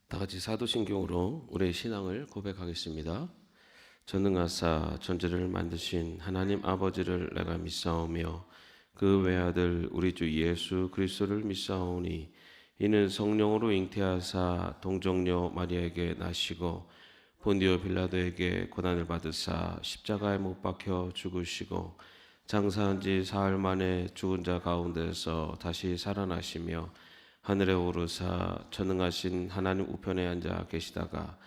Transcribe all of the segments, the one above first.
다 같이 사도신경으로 우리의 신앙을 고백하겠습니다. 전능하사 천지를 만드신 하나님 아버지를 내가 믿사오며 그 외아들 우리 주 예수 그리스도를 믿사오니 이는 성령으로 잉태하사 동정녀 마리아에게 나시고 본디오 빌라도에게 고난을 받으사 십자가에 못 박혀 죽으시고 장사한 지 사흘 만에 죽은 자 가운데서 다시 살아나시며 하늘에 오르사 전능하신 하나님 우편에 앉아 계시다가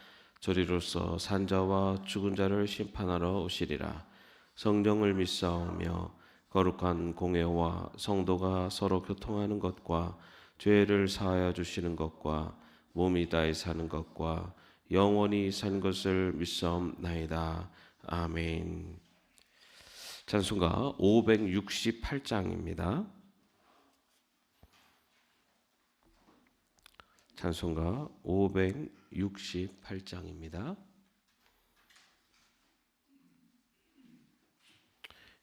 저리로서 산자와 죽은 자를 심판하러 오시리라. 성령을 믿사오며 거룩한 공회와 성도가 서로 교통하는 것과 죄를 사하여 주시는 것과 몸이 다해 사는 것과 영원히 산 것을 믿사옵나이다. 아멘. 찬송가 568장입니다. 찬송가 568장입니다.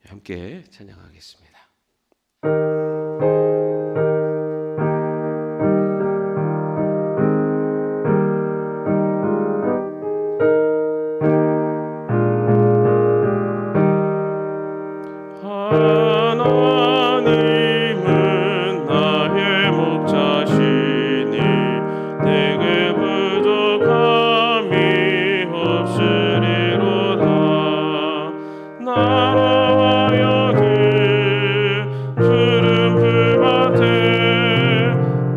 함께 찬양하겠습니다. 하나님은 나의 목자시니 내게 부족함이 없으리로다. 나와 여기 푸른 풀밭에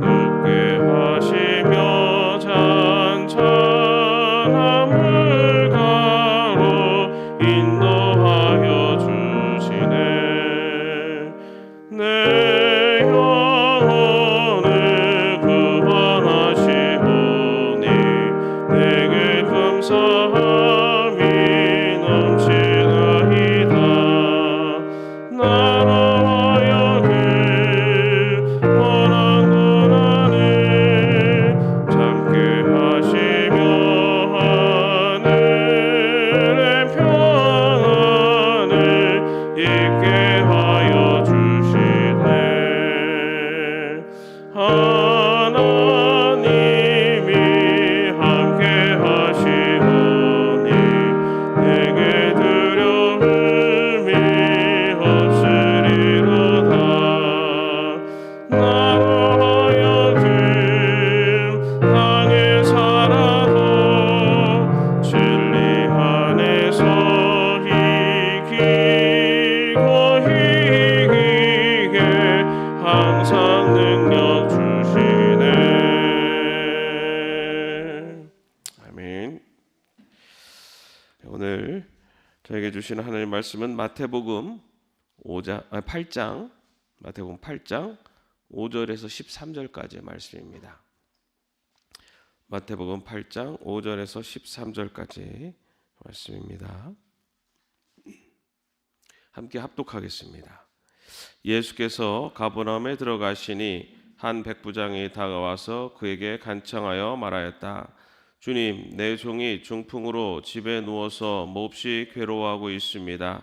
눕게 하시며 잔잔한 물가로 인도하여 주시네. 내 영혼을 구원하시오니 내게 감사함이 넘치나이다. 나라와 여기 원한 고난을 참게 하시며 하늘의 평안을 있게 하여 주시네. 하나님이 함께 하시오니 내게 두려움이 없으리로다. 나로 하여금 땅에 살아도 진리 안에서 이기고 이기게 항상 능력 주시네. 아멘. 오늘 저에게 주시는 하나님의 말씀은 마태복음 8장 마태복음 8장 5절에서 13절까지의 말씀입니다. 마태복음 8장 5절에서 13절까지 말씀입니다. 함께 합독하겠습니다. 예수께서 가버나움에 들어가시니 한 백부장이 다가와서 그에게 간청하여 말하였다. 주님, 내 종이 중풍으로 집에 누워서 몹시 괴로워하고 있습니다.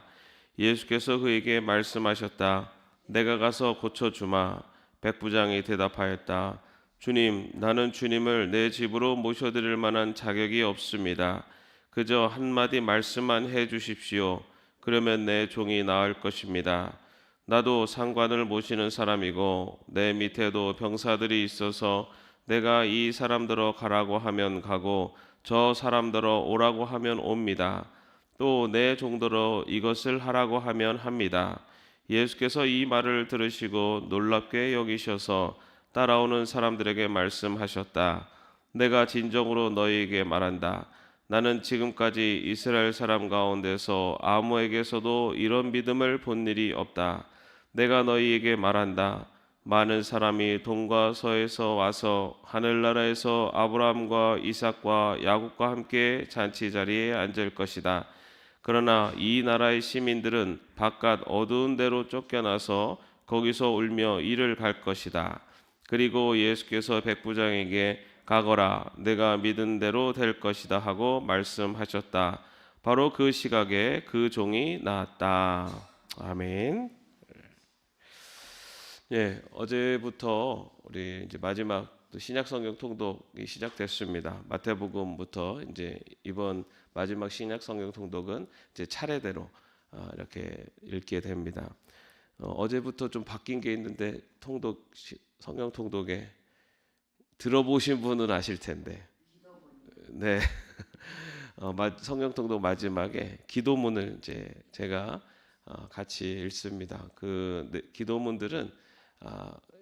예수께서 그에게 말씀하셨다. 내가 가서 고쳐주마. 백부장이 대답하였다. 주님, 나는 주님을 내 집으로 모셔드릴 만한 자격이 없습니다. 그저 한마디 말씀만 해 주십시오. 그러면 내 종이 나을 것입니다. 나도 상관을 모시는 사람이고 내 밑에도 병사들이 있어서 내가 이 사람들어 가라고 하면 가고 저 사람들어 오라고 하면 옵니다. 또 내 종들어 이것을 하라고 하면 합니다. 예수께서 이 말을 들으시고 놀랍게 여기셔서 따라오는 사람들에게 말씀하셨다. 내가 진정으로 너희에게 말한다. 나는 지금까지 이스라엘 사람 가운데서 아무에게서도 이런 믿음을 본 일이 없다. 내가 너희에게 말한다. 많은 사람이 동과 서에서 와서 하늘나라에서 아브라함과 이삭과 야곱과 함께 잔치 자리에 앉을 것이다. 그러나 이 나라의 시민들은 바깥 어두운 데로 쫓겨나서 거기서 울며 이를 갈 것이다. 그리고 예수께서 백부장에게 가거라, 내가 믿은 대로 될 것이다 하고 말씀하셨다. 바로 그 시각에 그 종이 나았다. 아멘. 어제부터 우리 이제 마지막 또 신약 성경 통독이 시작됐습니다. 마태복음부터 이제 이번 마지막 신약 성경 통독은 이제 차례대로 이렇게 읽게 됩니다. 어제부터 좀 바뀐 게 있는데 성경 통독에 들어보신 분은 아실 텐데, 네, 성경 통독 마지막에 기도문을 이제 제가 같이 읽습니다. 기도문들은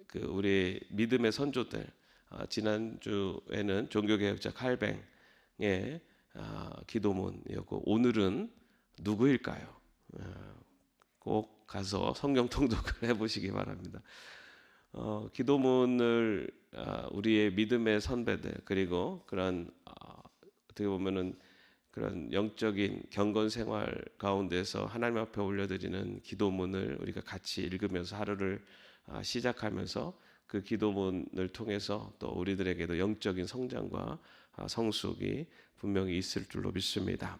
그 우리 믿음의 선조들, 지난 주에는 종교개혁자 칼뱅의 기도문이었고 오늘은 누구일까요? 꼭 가서 성경 통독을 해보시기 바랍니다. 기도문을 우리의 믿음의 선배들 그리고 그런 어떻게 보면은 그런 영적인 경건 생활 가운데서 하나님 앞에 올려드리는 기도문을 우리가 같이 읽으면서 하루를 시작하면서 그 기도문을 통해서 또 우리들에게도 영적인 성장과 성숙이 분명히 있을 줄로 믿습니다.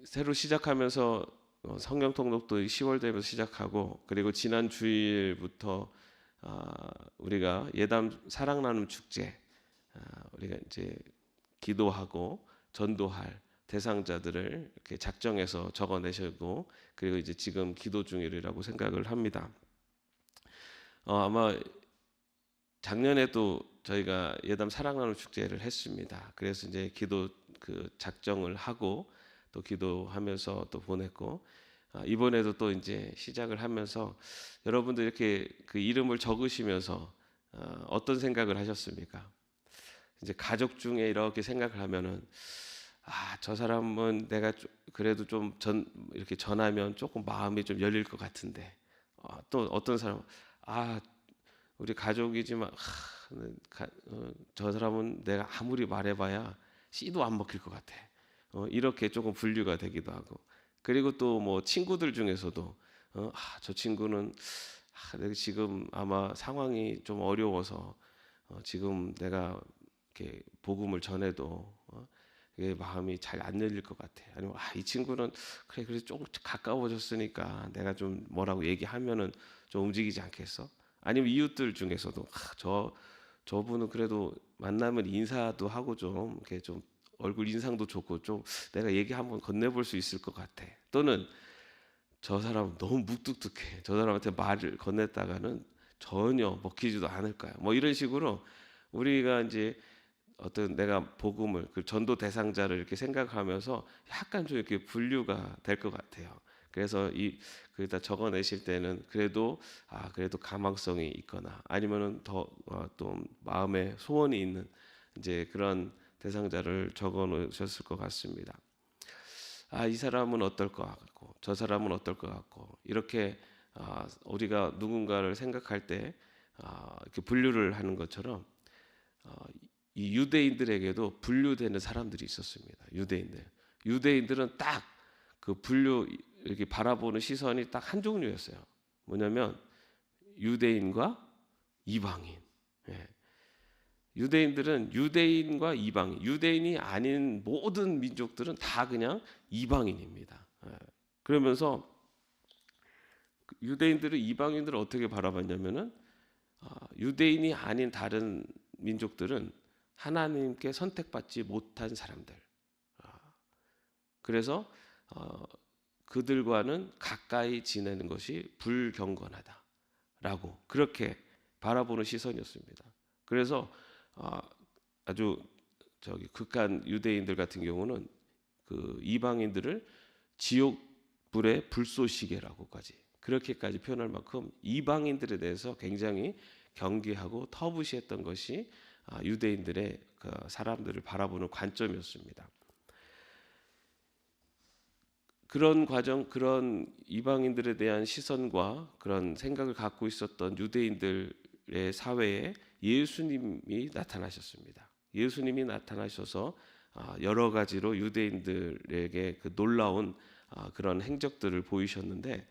새로 시작하면서 성경 통독도 10월 되면서 시작하고 그리고 지난 주일부터 우리가 예담 사랑 나눔 축제 우리가 이제 기도하고 전도할 대상자들을 이렇게 작정해서 적어내시고 그리고 이제 지금 기도 중이라고 생각을 합니다. 아마 작년에도 저희가 예담 사랑 나눔 축제를 했습니다. 그래서 이제 기도 작정을 하고 또 기도하면서 또 보냈고 이번에도 또 이제 시작을 하면서 여러분들 이렇게 그 이름을 적으시면서 어떤 생각을 하셨습니까? 이제 가족 중에 이렇게 생각을 하면은 저 사람은 내가 그래도 좀 이렇게 전하면 조금 마음이 좀 열릴 것 같은데 또 어떤 사람은 우리 가족이지만 저 사람은 내가 아무리 말해봐야 씨도 안 먹힐 것 같아. 이렇게 조금 분류가 되기도 하고 그리고 또 뭐 친구들 중에서도 저 친구는 내가 지금 아마 상황이 좀 어려워서 지금 내가 이렇게 복음을 전해도 마음이 잘 안 열릴 것 같아. 아니면 이 친구는 그래서 조금 가까워졌으니까 내가 좀 뭐라고 얘기하면은 좀 움직이지 않겠어? 아니면 이웃들 중에서도 저분은 그래도 만나면 인사도 하고 좀 이렇게 좀 얼굴 인상도 좋고 좀 내가 얘기 한번 건네볼 수 있을 것 같아. 또는 저 사람은 너무 묵뚝뚝해. 저 사람한테 말을 건넸다가는 전혀 먹히지도 않을 거야. 뭐 이런 식으로 우리가 이제 어떤 내가 복음을 그 전도 대상자를 이렇게 생각하면서 약간 좀 이렇게 분류가 될 것 같아요. 그래서 거기다 적어내실 때는 그래도 가망성이 있거나 아니면은 더 또 마음에 소원이 있는 이제 그런 대상자를 적어놓으셨을 것 같습니다. 이 사람은 어떨 것 같고 저 사람은 어떨 것 같고 이렇게 우리가 누군가를 생각할 때 이렇게 분류를 하는 것처럼 이 유대인들에게도 분류되는 사람들이 있었습니다. 유대인들은 딱 그 분류 이렇게 바라보는 시선이 딱 한 종류였어요. 뭐냐면 유대인과 이방인. 유대인들은 유대인과 이방인, 유대인이 아닌 모든 민족들은 다 그냥 이방인입니다. 그러면서 유대인들은 이방인들을 어떻게 바라봤냐면은 유대인이 아닌 다른 민족들은 하나님께 선택받지 못한 사람들. 그래서 그들과는 가까이 지내는 것이 불경건하다라고 그렇게 바라보는 시선이었습니다. 그래서 아주 극한 유대인들 같은 경우는 그 이방인들을 지옥불의 불쏘시개라고까지 그렇게까지 표현할 만큼 이방인들에 대해서 굉장히 경계하고 터부시했던 것이 유대인들의 그 사람들을 바라보는 관점이었습니다. 그런 과정, 그런 이방인들에 대한 시선과 그런 생각을 갖고 있었던 유대인들의 사회에 예수님이 나타나셨습니다. 예수님이 나타나셔서 여러 가지로 유대인들에게 그 놀라운 그런 행적들을 보이셨는데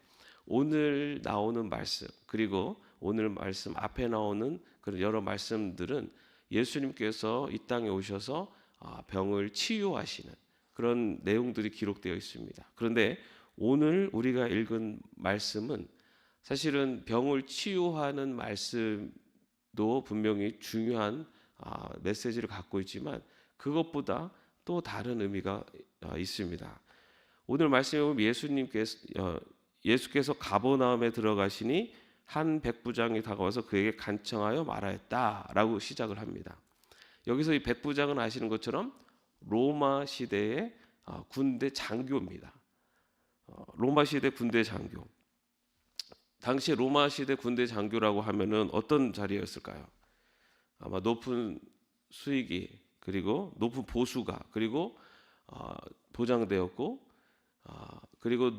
오늘 나오는 말씀 그리고 오늘 말씀 앞에 나오는 그런 여러 말씀들은 예수님께서 이 땅에 오셔서 병을 치유하시는 그런 내용들이 기록되어 있습니다. 그런데 오늘 우리가 읽은 말씀은 사실은 병을 치유하는 말씀이 분명히 중요한 메시지를 갖고 있지만 그것보다 또 다른 의미가 있습니다. 오늘 말씀에 보면 예수께서 가버나움에 들어가시니 한 백부장이 다가와서 그에게 간청하여 말하였다라고 시작을 합니다. 여기서 이 백부장은 아시는 것처럼 로마 시대의 군대 장교입니다. 로마 시대 군대 장교. 당시 로마 시대 군대 장교라고 하면은 어떤 자리였을까요? 아마 높은 수익이 그리고 높은 보수가 그리고 보장되었고 그리고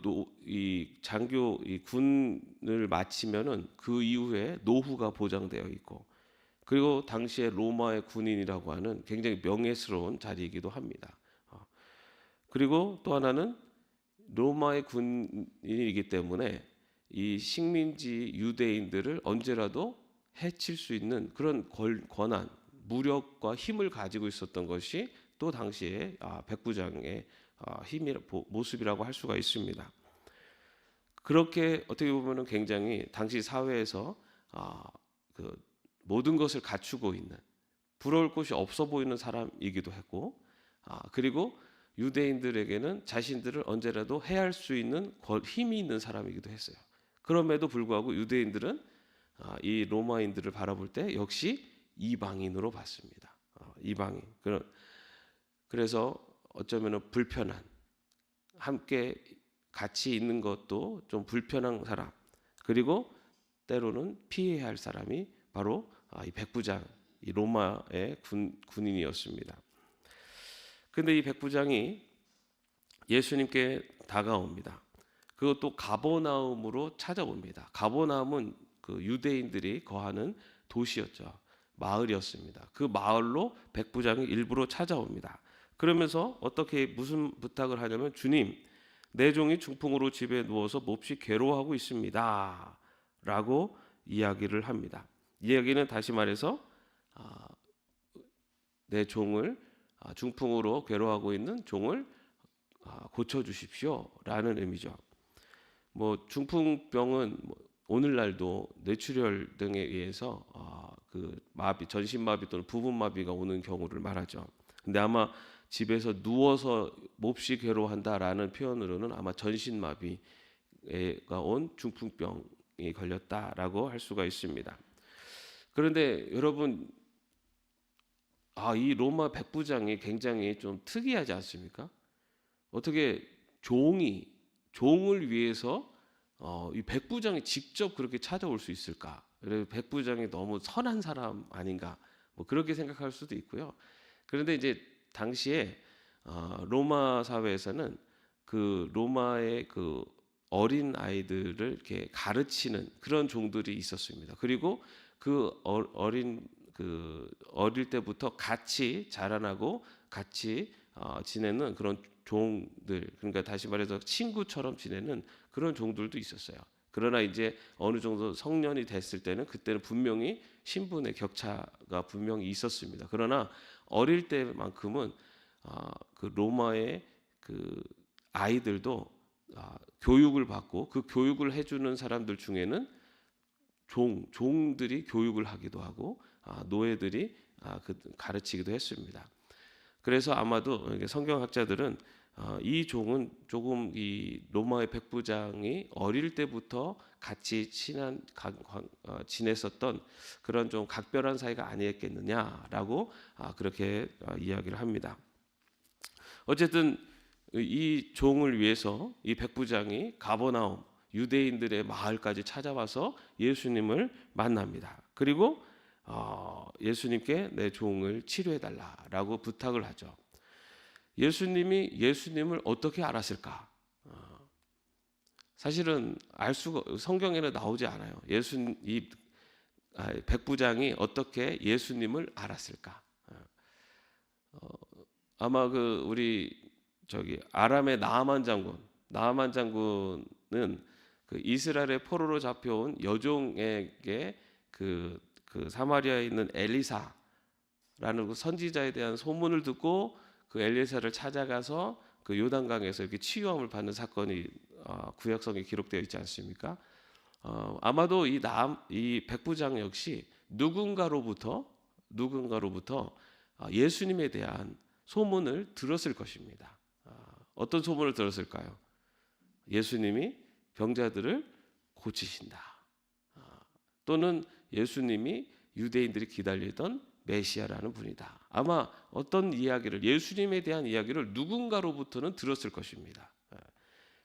이 장교 이 군을 마치면은 그 이후에 노후가 보장되어 있고 그리고 당시에 로마의 군인이라고 하는 굉장히 명예스러운 자리이기도 합니다. 그리고 또 하나는 로마의 군인이기 때문에 이 식민지 유대인들을 언제라도 해칠 수 있는 그런 권한, 무력과 힘을 가지고 있었던 것이 또 당시에 백부장의 모습이라고 할 수가 있습니다. 그렇게 어떻게 보면 굉장히 당시 사회에서 그 모든 것을 갖추고 있는 부러울 곳이 없어 보이는 사람이기도 했고 그리고 유대인들에게는 자신들을 언제라도 해할 수 있는 힘이 있는 사람이기도 했어요. 그럼에도 불구하고 유대인들은 이 로마인들을 바라볼 때 역시 이방인으로 봤습니다. 이방인. 그래서 어쩌면 불편한 함께 같이 있는 것도 좀 불편한 사람 그리고 때로는 피해야 할 사람이 바로 이 백부장, 이 로마의 군인이었습니다. 그런데 이 백부장이 예수님께 다가옵니다. 그것도 가버나움으로 찾아옵니다. 가버나움은 그 유대인들이 거하는 도시였죠. 마을이었습니다. 그 마을로 백부장이 일부러 찾아옵니다. 그러면서 무슨 부탁을 하냐면 주님, 내 종이 중풍으로 집에 누워서 몹시 괴로워하고 있습니다. 라고 이야기를 합니다. 이야기는 다시 말해서 내 종을 중풍으로 괴로워하고 있는 종을 고쳐주십시오. 라는 의미죠. 중풍병은 오늘날도 뇌출혈 등에 의해서 그 마비, 전신마비 또는 부분마비가 오는 경우를 말하죠. 근데 아마 집에서 누워서 몹시 괴로워한다라는 표현으로는 아마 전신마비가 온 중풍병이 걸렸다라고 할 수가 있습니다. 그런데 여러분, 이 로마 백부장이 굉장히 좀 특이하지 않습니까? 어떻게 종을 위해서 이 백부장이 직접 그렇게 찾아올 수 있을까? 그래서 백부장이 너무 선한 사람 아닌가? 그렇게 생각할 수도 있고요. 그런데 이제 당시에 로마 사회에서는 그 로마의 그 어린 아이들을 이렇게 가르치는 그런 종들이 있었습니다. 그리고 어릴 때부터 같이 자라나고 같이 지내는 그런 종들, 그러니까 다시 말해서 친구처럼 지내는 그런 종들도 있었어요. 그러나 이제 어느 정도 성년이 됐을 때는 그때는 분명히 신분의 격차가 분명히 있었습니다. 그러나 어릴 때만큼은 그 로마의 그 아이들도 교육을 받고 그 교육을 해주는 사람들 중에는 종들이 교육을 하기도 하고 노예들이 가르치기도 했습니다. 그래서 아마도 성경학자들은 이 종은 조금 이 로마의 백부장이 어릴 때부터 같이 지냈었던 그런 좀 각별한 사이가 아니었겠느냐라고 그렇게 이야기를 합니다. 어쨌든 이 종을 위해서 이 백부장이 가버나움 유대인들의 마을까지 찾아와서 예수님을 만납니다. 그리고 예수님께 내 종을 치료해달라라고 부탁을 하죠. 예수님이 예수님을 어떻게 알았을까? 사실은 성경에는 나오지 않아요. 이 백부장이 어떻게 예수님을 알았을까? 아마 우리 아람의 나아만 장군은 그 이스라엘의 포로로 잡혀온 여종에게 그 사마리아에 있는 엘리사라는 그 선지자에 대한 소문을 듣고 그 엘리사를 찾아가서 그 요단강에서 이렇게 치유함을 받는 사건이 구약성에 기록되어 있지 않습니까? 아마도 이 백부장 역시 누군가로부터 예수님에 대한 소문을 들었을 것입니다. 어떤 소문을 들었을까요? 예수님이 병자들을 고치신다. 또는 예수님이 유대인들이 기다리던 메시아라는 분이다. 아마 어떤 이야기를, 예수님에 대한 이야기를 누군가로부터는 들었을 것입니다.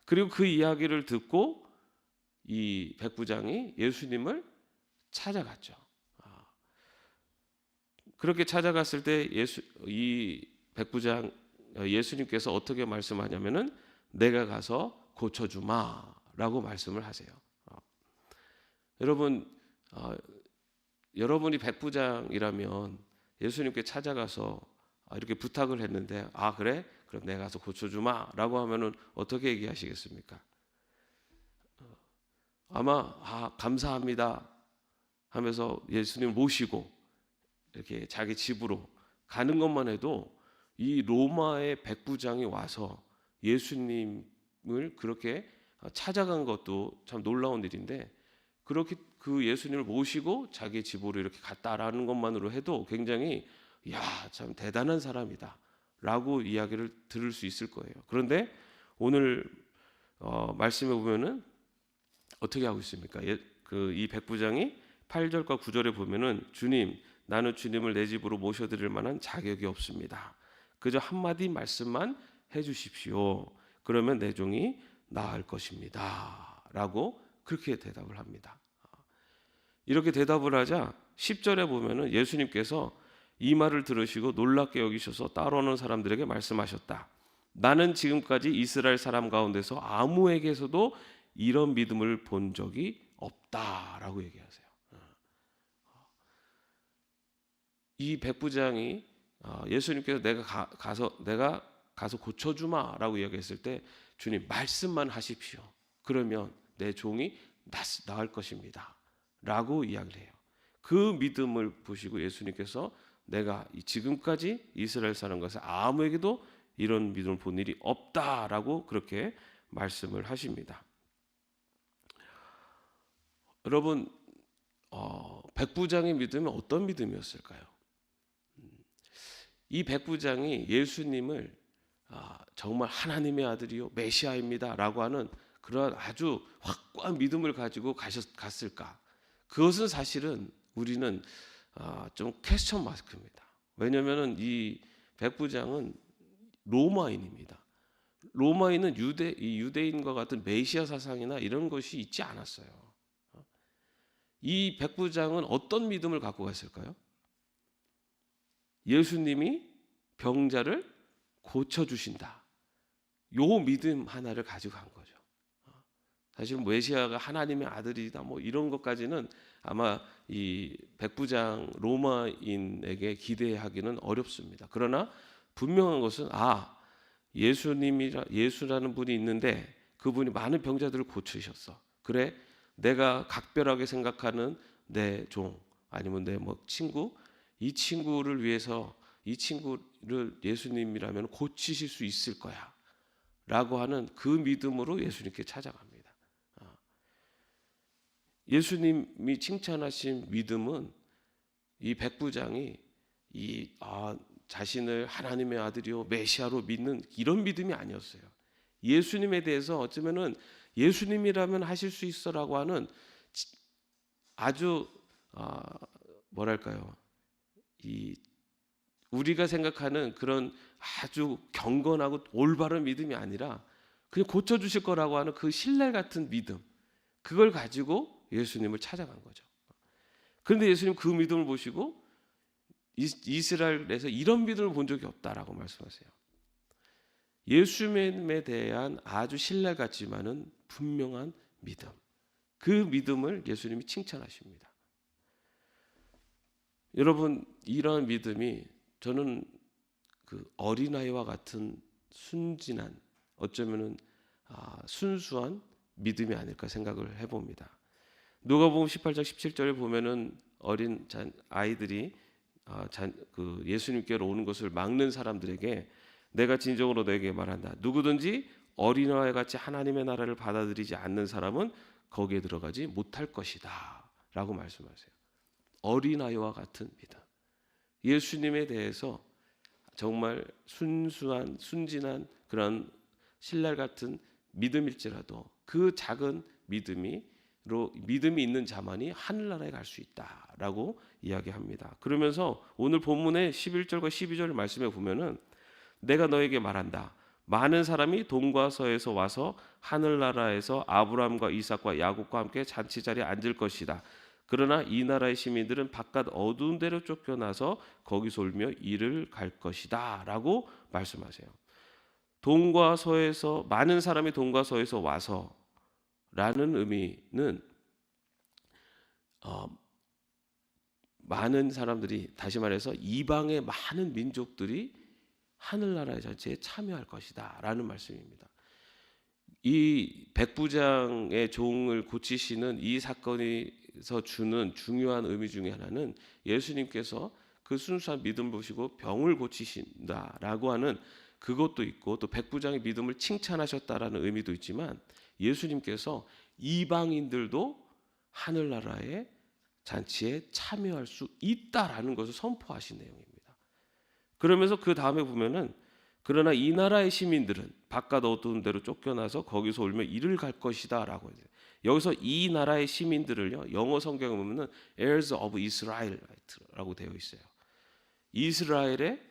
그리고 그 이야기를 듣고 이 백부장이 예수님을 찾아갔죠. 그렇게 찾아갔을 때 이 백부장 예수님께서 어떻게 말씀하냐면은 내가 가서 고쳐주마라고 말씀을 하세요. 여러분, 여러분이 백부장이라면 예수님께 찾아가서 이렇게 부탁을 했는데 그래? 그럼 내가 가서 고쳐주마라고 하면은 어떻게 얘기하시겠습니까? 아마 감사합니다 하면서 예수님을 모시고 이렇게 자기 집으로 가는 것만 해도 이 로마의 백부장이 와서 예수님을 그렇게 찾아간 것도 참 놀라운 일인데, 그렇게 그 예수님을 모시고 자기 집으로 이렇게 갔다라는 것만으로 해도 굉장히 참 대단한 사람이다 라고 이야기를 들을 수 있을 거예요. 그런데 오늘 말씀에 보면은 어떻게 하고 있습니까? 이 백부장이 8절과 9절에 보면은 주님, 나는 주님을 내 집으로 모셔드릴 만한 자격이 없습니다. 그저 한마디 말씀만 해주십시오. 그러면 내 종이 나을 것입니다 라고 그렇게 대답을 합니다. 이렇게 대답을 하자 10절에 보면은 예수님께서 이 말을 들으시고 놀랍게 여기셔서 따라오는 사람들에게 말씀하셨다. 나는 지금까지 이스라엘 사람 가운데서 아무에게서도 이런 믿음을 본 적이 없다라고 얘기하세요. 이 백부장이 예수님께서 내가 가서 고쳐주마라고 이야기했을 때 주님 말씀만 하십시오. 그러면 내 종이 나을 것입니다 라고 이야기를 해요. 그 믿음을 보시고 예수님께서 내가 지금까지 이스라엘 사람 가서 아무에게도 이런 믿음을 본 일이 없다라고 그렇게 말씀을 하십니다. 여러분, 백부장의 믿음은 어떤 믿음이었을까요? 이 백부장이 예수님을 정말 하나님의 아들이요 메시아입니다 라고 하는 그러한 아주 확고한 믿음을 가지고 갔을까? 그것은 사실은 우리는 좀 퀘스천 마크입니다. 왜냐하면 이 백부장은 로마인입니다. 로마인은 유대인과 같은 메시아 사상이나 이런 것이 있지 않았어요. 이 백부장은 어떤 믿음을 갖고 갔을까요? 예수님이 병자를 고쳐주신다. 요 믿음 하나를 가지고 간 거죠. 사실 메시아가 하나님의 아들이다 뭐 이런 것까지는 아마 이 백부장 로마인에게 기대하기는 어렵습니다. 그러나 분명한 것은 예수라는 분이 있는데 그분이 많은 병자들을 고치셨어. 그래, 내가 각별하게 생각하는 내 종 아니면 내 친구, 이 친구를 위해서 이 친구를 예수님이라면 고치실 수 있을 거야 라고 하는 그 믿음으로 예수님께 찾아갑니다. 예수님이 칭찬하신 믿음은 이 백부장이 자신을 하나님의 아들이요 메시아로 믿는 이런 믿음이 아니었어요. 예수님에 대해서 어쩌면은 예수님이라면 하실 수 있어라고 하는 아주 우리가 생각하는 그런 아주 경건하고 올바른 믿음이 아니라 그냥 고쳐주실 거라고 하는 그 신뢰 같은 믿음, 그걸 가지고 예수님을 찾아간 거죠. 그런데 예수님 그 믿음을 보시고 이스라엘에서 이런 믿음을 본 적이 없다라고 말씀하세요. 예수님에 대한 아주 신뢰 같지만은 분명한 믿음, 그 믿음을 예수님이 칭찬하십니다. 여러분, 이러한 믿음이 저는 그 어린아이와 같은 순진한, 어쩌면은 순수한 믿음이 아닐까 생각을 해봅니다. 누가복음 18장 17절에 보면은 어린 아이들이 예수님께로 오는 것을 막는 사람들에게 내가 진정으로 너에게 말한다. 누구든지 어린아이 같이 하나님의 나라를 받아들이지 않는 사람은 거기에 들어가지 못할 것이다 라고 말씀하세요. 어린아이와 같은 믿음. 예수님에 대해서 정말 순수한 순진한 그런 신랄 같은 믿음일지라도 그 작은 믿음이 있는 자만이 하늘나라에 갈 수 있다라고 이야기합니다. 그러면서 오늘 본문의 11절과 12절 말씀에 보면은 내가 너에게 말한다. 많은 사람이 동과 서에서 와서 하늘나라에서 아브라함과 이삭과 야곱과 함께 잔치 자리에 앉을 것이다. 그러나 이 나라의 시민들은 바깥 어두운 데로 쫓겨나서 거기서 울며 이를 갈 것이다 라고 말씀하세요. 동과 서에서 많은 사람이 동과 서에서 와서 라는 의미는 많은 사람들이, 다시 말해서 이방의 많은 민족들이 하늘나라의 잔치에 참여할 것이다 라는 말씀입니다. 이 백부장의 종을 고치시는 이 사건에서 주는 중요한 의미 중에 하나는 예수님께서 그 순수한 믿음을 보시고 병을 고치신다라고 하는 그것도 있고, 또 백부장의 믿음을 칭찬하셨다라는 의미도 있지만, 예수님께서 이방인들도 하늘나라의 잔치에 참여할 수 있다라는 것을 선포하신 내용입니다. 그러면서 그 다음에 보면은 그러나 이 나라의 시민들은 바깥 어두운 데로 쫓겨나서 거기서 울며 이를 갈 것이다라고 해요. 여기서 이 나라의 시민들을요, 영어 성경에 보면은 heirs of Israel라고 되어 있어요. 이스라엘의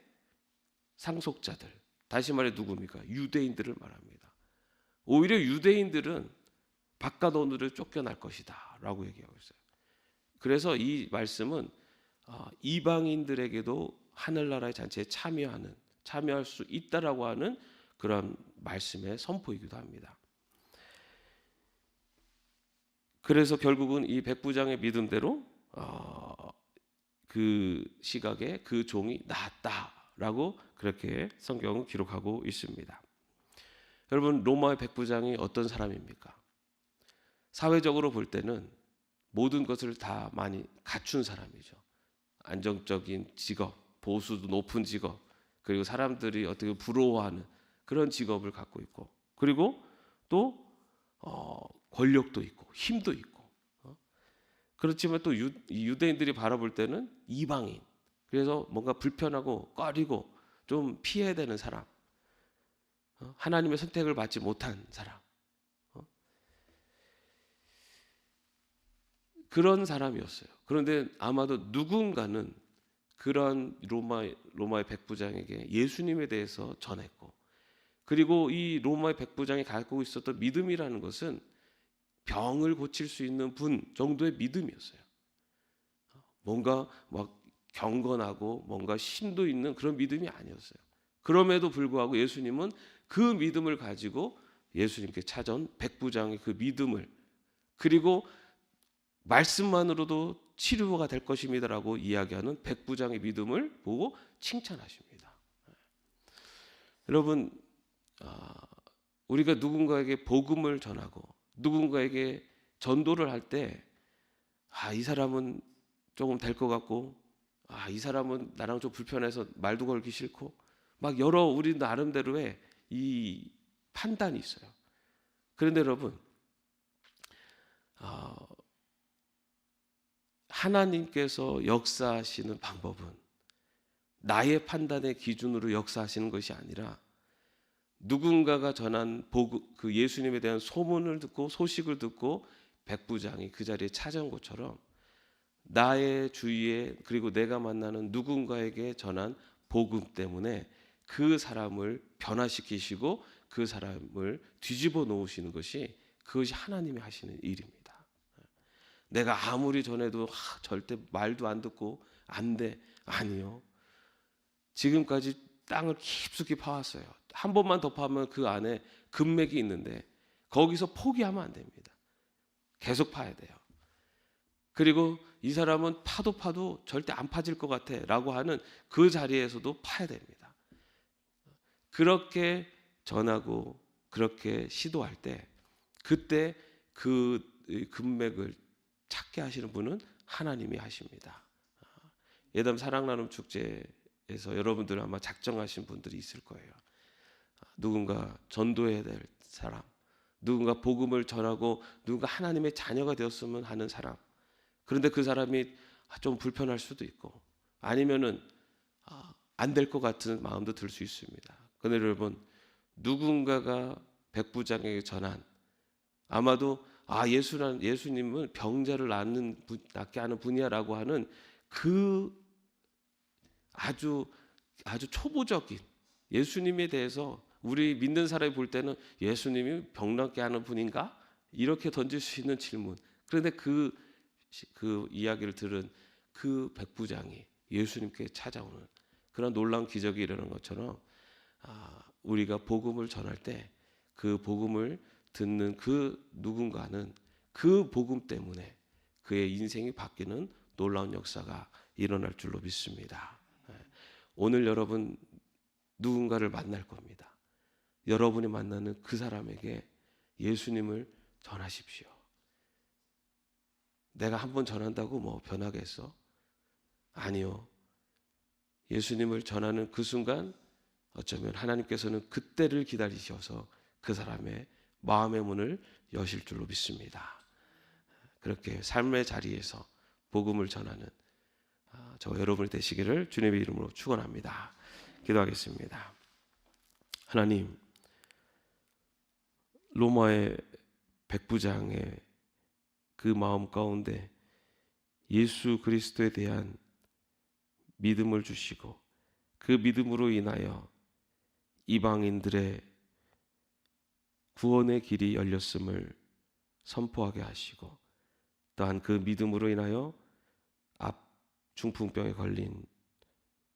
상속자들, 다시 말해 누굽니까? 유대인들을 말합니다. 오히려 유대인들은 바깥 어두운 데로 쫓겨날 것이다라고 얘기하고 있어요. 그래서 이 말씀은 이방인들에게도 하늘나라의 잔치에 참여할 수 있다라고 하는 그런 말씀의 선포이기도 합니다. 그래서 결국은 이 백부장의 믿음대로 그 시각에 그 종이 나았다라고 그렇게 성경은 기록하고 있습니다. 여러분, 로마의 백부장이 어떤 사람입니까? 사회적으로 볼 때는 모든 것을 다 많이 갖춘 사람이죠. 안정적인 직업, 보수도 높은 직업, 그리고 사람들이 어떻게 부러워하는 그런 직업을 갖고 있고, 그리고 또 권력도 있고 힘도 있고, 그렇지만 또 유대인들이 바라볼 때는 이방인, 그래서 뭔가 불편하고 꺼리고 좀 피해야 되는 사람, 하나님의 선택을 받지 못한 사람, 그런 사람이었어요. 그런데 아마도 누군가는 그런 로마의 백부장에게 예수님에 대해서 전했고, 그리고 이 로마의 백부장이 갖고 있었던 믿음이라는 것은 병을 고칠 수 있는 분 정도의 믿음이었어요. 뭔가 막 경건하고 뭔가 심도 있는 그런 믿음이 아니었어요. 그럼에도 불구하고 예수님은 그 믿음을 가지고 예수님께 찾아온 백부장의 그 믿음을, 그리고 말씀만으로도 치료가 될 것입니다라고 이야기하는 백부장의 믿음을 보고 칭찬하십니다. 여러분, 우리가 누군가에게 복음을 전하고 누군가에게 전도를 할 때, 이 사람은 조금 될 것 같고, 이 사람은 나랑 좀 불편해서 말도 걸기 싫고, 막 여러 우리 나름대로의 이 판단이 있어요. 그런데 여러분, 하나님께서 역사하시는 방법은 나의 판단의 기준으로 역사하시는 것이 아니라, 누군가가 전한 그 예수님에 대한 소문을 듣고 소식을 듣고 백부장이 그 자리에 찾아온 것처럼, 나의 주위에 그리고 내가 만나는 누군가에게 전한 복음 때문에 그 사람을 변화시키시고 그 사람을 뒤집어 놓으시는 것이, 그것이 하나님이 하시는 일입니다. 내가 아무리 전해도 절대 말도 안 듣고 안 돼. 아니요. 지금까지 땅을 깊숙이 파왔어요. 한 번만 더 파면 그 안에 금맥이 있는데 거기서 포기하면 안 됩니다. 계속 파야 돼요. 그리고 이 사람은 파도 절대 안 파질 것 같아 라고 하는 그 자리에서도 파야 됩니다. 그렇게 전하고 그렇게 시도할 때, 그때 그 금맥을 찾게 하시는 분은 하나님이 하십니다. 예담 사랑 나눔 축제에서 여러분들 아마 작정하신 분들이 있을 거예요. 누군가 전도해야 될 사람, 누군가 복음을 전하고 누군가 하나님의 자녀가 되었으면 하는 사람. 그런데 그 사람이 좀 불편할 수도 있고 아니면은 안 될 것 같은 마음도 들 수 있습니다. 그런데 여러분 누군가가 백부장에게 전한 아마도 예수님은 병자를 낫게 하는 분이야라고 하는 그 아주 초보적인 예수님에 대해서 우리 믿는 사람이 볼 때는 예수님이 병 낫게 하는 분인가? 이렇게 던질 수 있는 질문. 그런데 그 이야기를 들은 그 백부장이 예수님께 찾아오는 그런 놀라운 기적이 일어난 것처럼 우리가 복음을 전할 때 그 복음을 듣는 그 누군가는 그 복음 때문에 그의 인생이 바뀌는 놀라운 역사가 일어날 줄로 믿습니다. 오늘 여러분 누군가를 만날 겁니다. 여러분이 만나는 그 사람에게 예수님을 전하십시오. 내가 한번 전한다고 뭐 변하겠어? 아니요. 예수님을 전하는 그 순간 어쩌면 하나님께서는 그때를 기다리셔서 그 사람의 마음의 문을 여실 줄로 믿습니다. 그렇게 삶의 자리에서 복음을 전하는 저와 여러분이 되시기를 주님의 이름으로 축원합니다. 기도하겠습니다. 하나님, 로마의 백부장의 그 마음 가운데 예수 그리스도에 대한 믿음을 주시고 그 믿음으로 인하여 이방인들의 구원의 길이 열렸음을 선포하게 하시고 또한 그 믿음으로 인하여 앞 중풍병에 걸린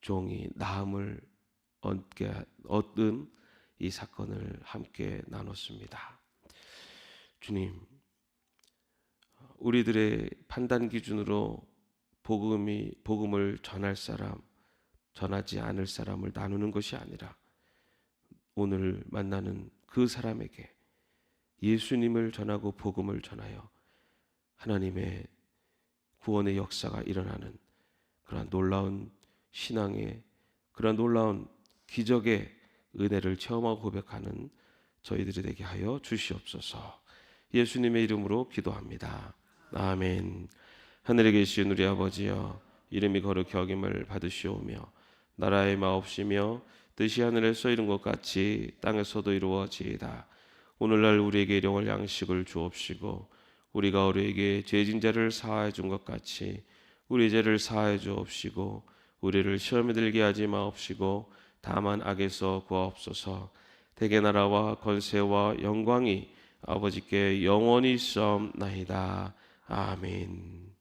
종이 나음을 얻은 이 사건을 함께 나눴습니다. 주님, 우리들의 판단 기준으로 복음을 전할 사람, 전하지 않을 사람을 나누는 것이 아니라 오늘 만나는 그 사람에게 예수님을 전하고 복음을 전하여 하나님의 구원의 역사가 일어나는 그러한 놀라운 신앙의 그러한 놀라운 기적의 은혜를 체험하고 고백하는 저희들이 되게 하여 주시옵소서. 예수님의 이름으로 기도합니다. 아멘. 하늘에 계신 우리 아버지여, 이름이 거룩히 여김을 받으시오며 나라의 마옵시며 뜻이 하늘에서 이룬 것 같이 땅에서도 이루어지이다. 오늘날 우리에게 일용할 양식을 주옵시고 우리가 우리에게 죄진 자를 사하여 준 것 같이 우리 죄를 사하여 주옵시고 우리를 시험에 들게 하지 마옵시고 다만 악에서 구하옵소서. 대개 나라와 권세와 영광이 아버지께 영원히 있사옵나이다. 아멘.